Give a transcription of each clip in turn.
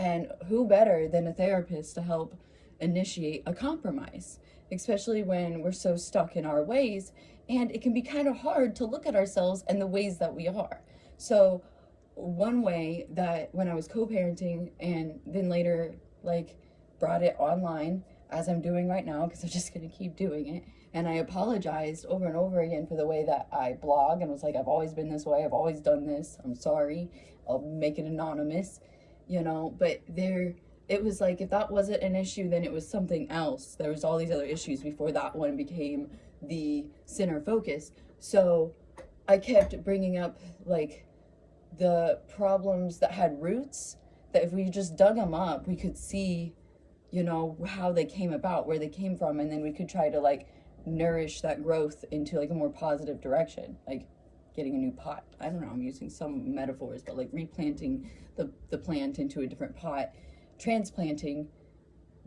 And who better than a therapist to help initiate a compromise, especially when we're so stuck in our ways. And it can be kind of hard to look at ourselves and the ways that we are. So, one way that when I was co parenting and then later, like, brought it online as I'm doing right now, because I'm just going to keep doing it. And I apologized over and over again for the way that I blog and was like, I've always been this way, I've always done this, I'm sorry, I'll make it anonymous, you know. But it was like, if that wasn't an issue, then it was something else. There was all these other issues before that one became the center focus. So I kept bringing up, like, the problems that had roots, that if we just dug them up, we could see, you know, how they came about, where they came from, and then we could try to, like, nourish that growth into, like, a more positive direction, like getting a new pot. I don't know, I'm using some metaphors, but like replanting the plant into a different pot, transplanting,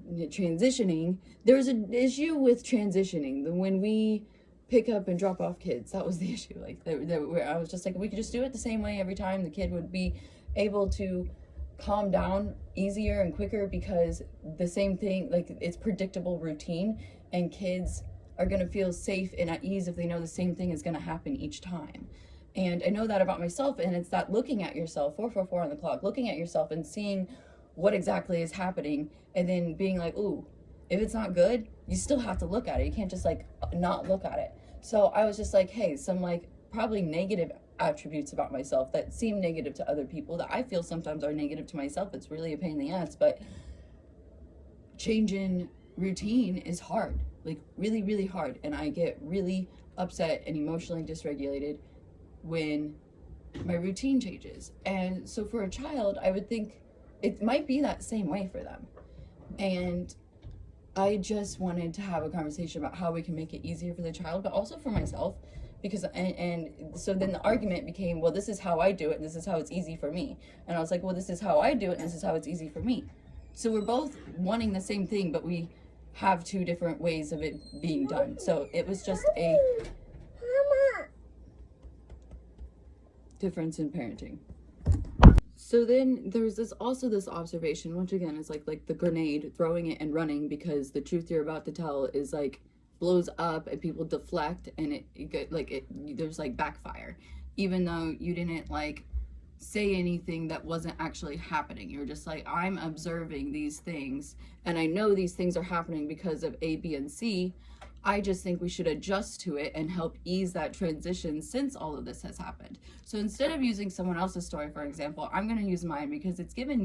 transitioning. There's an issue with transitioning. When we pick up and drop off kids, that was the issue. Like, where I was just like, we could just do it the same way every time. The kid would be able to calm down easier and quicker, because the same thing, like, it's predictable routine, and kids are going to feel safe and at ease if they know the same thing is going to happen each time. And I know that about myself, and it's that looking at yourself, 444 on the clock, looking at yourself and seeing what exactly is happening, and then being like, ooh, if it's not good, you still have to look at it. You can't just, like, not look at it. So I was just like, hey, some, like, probably negative attributes about myself that seem negative to other people, that I feel sometimes are negative to myself. It's really a pain in the ass, but changing routine is hard, like really, really hard. And I get really upset and emotionally dysregulated when my routine changes. And so for a child, I would think it might be that same way for them. And I just wanted to have a conversation about how we can make it easier for the child, but also for myself, because and so then the argument became, well, this is how I do it, and this is how it's easy for me. And I was like, well, this is how I do it, and this is how it's easy for me. So we're both wanting the same thing, but we have two different ways of it being done. So it was just a difference in parenting. So then there's this observation, which again is like the grenade, throwing it and running, because the truth you're about to tell is like blows up and people deflect, and there's like backfire, even though you didn't like say anything that wasn't actually happening. You're just like, I'm observing these things and I know these things are happening because of A, B, and C. I just think we should adjust to it and help ease that transition since all of this has happened. So instead of using someone else's story, for example, I'm going to use mine, because it's given